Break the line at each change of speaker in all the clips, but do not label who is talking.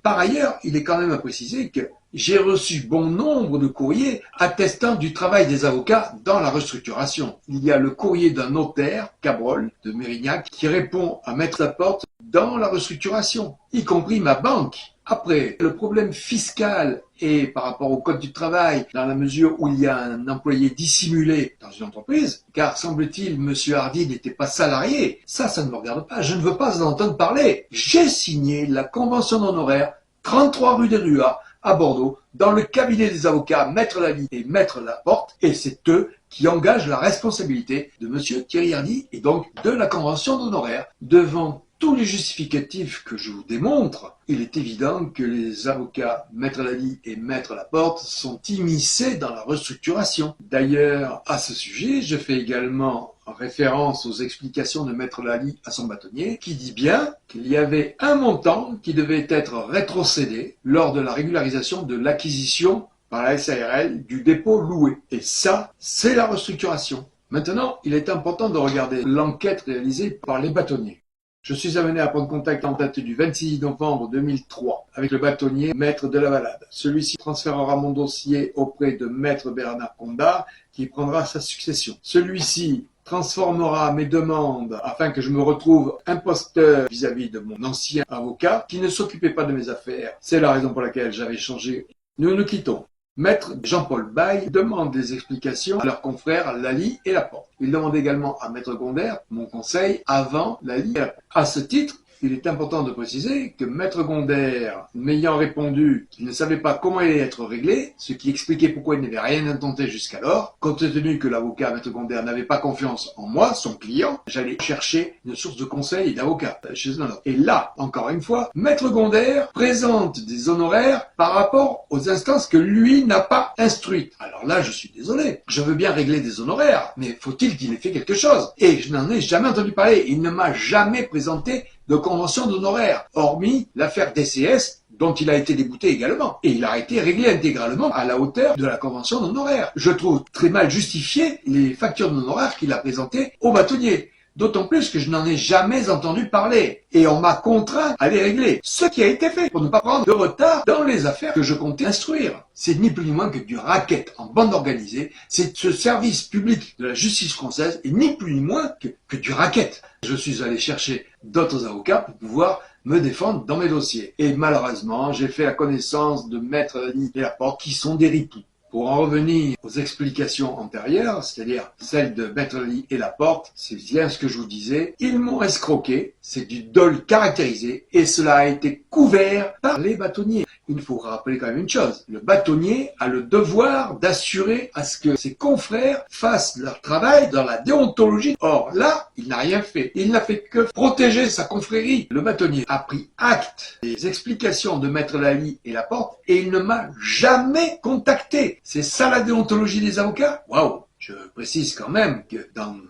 Par ailleurs, il est quand même à préciser que j'ai reçu bon nombre de courriers attestant du travail des avocats dans la restructuration. Il y a le courrier d'un notaire, Cabrol, de Mérignac, qui répond à Maître Laporte dans la restructuration, y compris ma banque. Après, le problème fiscal et par rapport au code du travail, dans la mesure où il y a un employé dissimulé dans une entreprise, car semble-t-il, monsieur Hardy n'était pas salarié. Ça ne me regarde pas. Je ne veux pas en entendre parler. J'ai signé la convention d'honoraires 33 rue des Ruas, à Bordeaux, dans le cabinet des avocats Maître Lally et Maître Laporte, et c'est eux qui engagent la responsabilité de monsieur Thierry Hardy et donc de la convention d'honoraires. Devant tous les justificatifs que je vous démontre, il est évident que les avocats Maître Lally et Maître Laporte sont immiscés dans la restructuration. D'ailleurs, à ce sujet, je fais également référence aux explications de Maître Lally à son bâtonnier, qui dit bien qu'il y avait un montant qui devait être rétrocédé lors de la régularisation de l'acquisition par la SARL du dépôt loué. Et ça, c'est la restructuration. Maintenant, il est important de regarder l'enquête réalisée par les bâtonniers. Je suis amené à prendre contact en date du 26 novembre 2003 avec le bâtonnier Maître de la Valade. Celui-ci transférera mon dossier auprès de Maître Bernard Condard qui prendra sa succession. Celui-ci transformera mes demandes afin que je me retrouve imposteur vis-à-vis de mon ancien avocat qui ne s'occupait pas de mes affaires. C'est la raison pour laquelle j'avais changé. Nous nous quittons. Maître Jean-Paul Baille demande des explications à leurs confrères Lally et Laporte. Il demande également à Maître Gondère mon conseil avant Lally. À ce titre, il est important de préciser que Maître Gondère, m'ayant répondu qu'il ne savait pas comment il allait être réglé, ce qui expliquait pourquoi il n'avait rien intenté jusqu'alors, compte tenu que l'avocat Maître Gondère n'avait pas confiance en moi, son client, j'allais chercher une source de conseil et d'avocat chez un autre. Et là, encore une fois, Maître Gondère présente des honoraires par rapport aux instances que lui n'a pas instruites. Alors là, je suis désolé. Je veux bien régler des honoraires, mais faut-il qu'il ait fait quelque chose? Et je n'en ai jamais entendu parler. Il ne m'a jamais présenté de convention d'honoraires, hormis l'affaire DCS, dont il a été débouté également. Et il a été réglé intégralement à la hauteur de la convention d'honoraires. Je trouve très mal justifié les factures d'honoraires qu'il a présentées au bâtonnier. D'autant plus que je n'en ai jamais entendu parler. Et on m'a contraint à les régler. Ce qui a été fait pour ne pas prendre de retard dans les affaires que je comptais instruire. C'est ni plus ni moins que du racket en bande organisée. C'est ce service public de la justice française et ni plus ni moins que du racket. Je suis allé chercher d'autres avocats pour pouvoir me défendre dans mes dossiers. Et malheureusement, j'ai fait la connaissance de Maître Lally et Laporte qui sont des ripoux. Pour en revenir aux explications antérieures, c'est-à-dire celles de Maître Lally et Laporte, c'est bien ce que je vous disais, ils m'ont escroqué, c'est du dol caractérisé, et cela a été couvert par les bâtonniers. Il faut rappeler quand même une chose, le bâtonnier a le devoir d'assurer à ce que ses confrères fassent leur travail dans la déontologie. Or là, il n'a rien fait. Il n'a fait que protéger sa confrérie. Le bâtonnier a pris acte des explications de Maître Lally et Laporte et il ne m'a jamais contacté. C'est ça la déontologie des avocats? Waouh! Je précise quand même que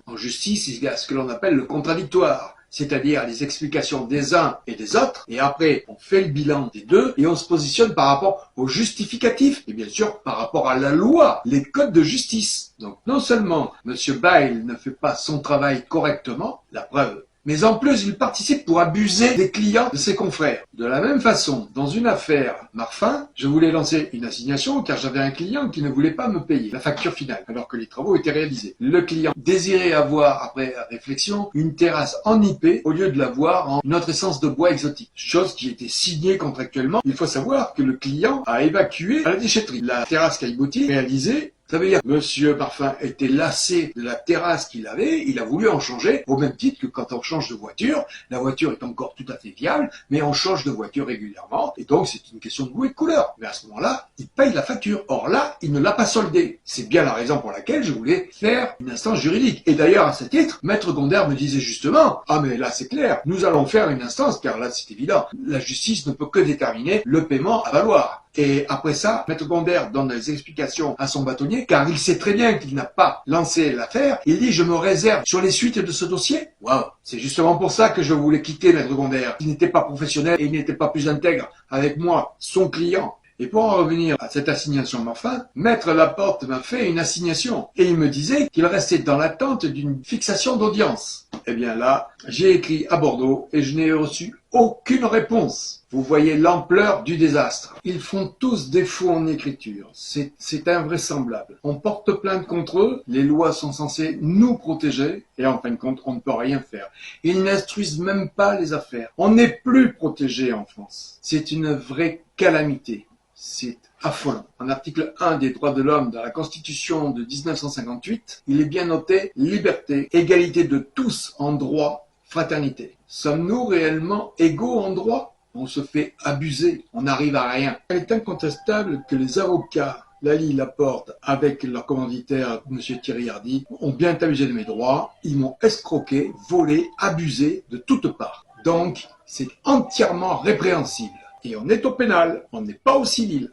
en justice, il y a ce que l'on appelle le contradictoire. C'est-à-dire les explications des uns et des autres, et après on fait le bilan des deux, et on se positionne par rapport aux justificatifs, et bien sûr par rapport à la loi, les codes de justice. Donc non seulement M. Bayle ne fait pas son travail correctement, la preuve, mais en plus il participe pour abuser des clients de ses confrères. De la même façon, dans une affaire Marfin, je voulais lancer une assignation car j'avais un client qui ne voulait pas me payer la facture finale alors que les travaux étaient réalisés. Le client désirait avoir, après réflexion, une terrasse en IP au lieu de l'avoir en une autre essence de bois exotique. Chose qui était signée contractuellement. Il faut savoir que le client a évacué à la déchetterie. La terrasse Caillebotti réalisée. Ça veut dire que Monsieur Parfum était lassé de la terrasse qu'il avait, il a voulu en changer, au même titre que quand on change de voiture, la voiture est encore tout à fait viable, mais on change de voiture régulièrement, et donc c'est une question de goût et de couleur. Mais à ce moment-là, il paye la facture. Or là, il ne l'a pas soldée. C'est bien la raison pour laquelle je voulais faire une instance juridique. Et d'ailleurs, à ce titre, Maître Gondère me disait justement, ah mais là c'est clair, nous allons faire une instance, car là c'est évident, la justice ne peut que déterminer le paiement à valoir. Et après ça, Maître Gondère donne des explications à son bâtonnier, car il sait très bien qu'il n'a pas lancé l'affaire. Il dit, je me réserve sur les suites de ce dossier. Waouh! C'est justement pour ça que je voulais quitter Maître Gondère. Il n'était pas professionnel et il n'était pas plus intègre avec moi, son client. Et pour en revenir à cette assignation Morphin, Maître Laporte m'a fait une assignation et il me disait qu'il restait dans l'attente d'une fixation d'audience. Eh bien là, j'ai écrit à Bordeaux et je n'ai reçu aucune réponse. Vous voyez l'ampleur du désastre. Ils font tous défaut en écriture. C'est invraisemblable. On porte plainte contre eux, les lois sont censées nous protéger et en fin de compte, on ne peut rien faire. Ils n'instruisent même pas les affaires. On n'est plus protégé en France. C'est une vraie calamité. C'est affolant. En article 1 des droits de l'homme dans la Constitution de 1958, il est bien noté liberté, égalité de tous en droit, fraternité. Sommes-nous réellement égaux en droit? On se fait abuser, on n'arrive à rien. Il est incontestable que les avocats Lally Laporte, avec leur commanditaire M. Thierry Hardy, ont bien abusé de mes droits. Ils m'ont escroqué, volé, abusé de toutes parts. Donc, c'est entièrement répréhensible. Et on est au pénal, on n'est pas au civil.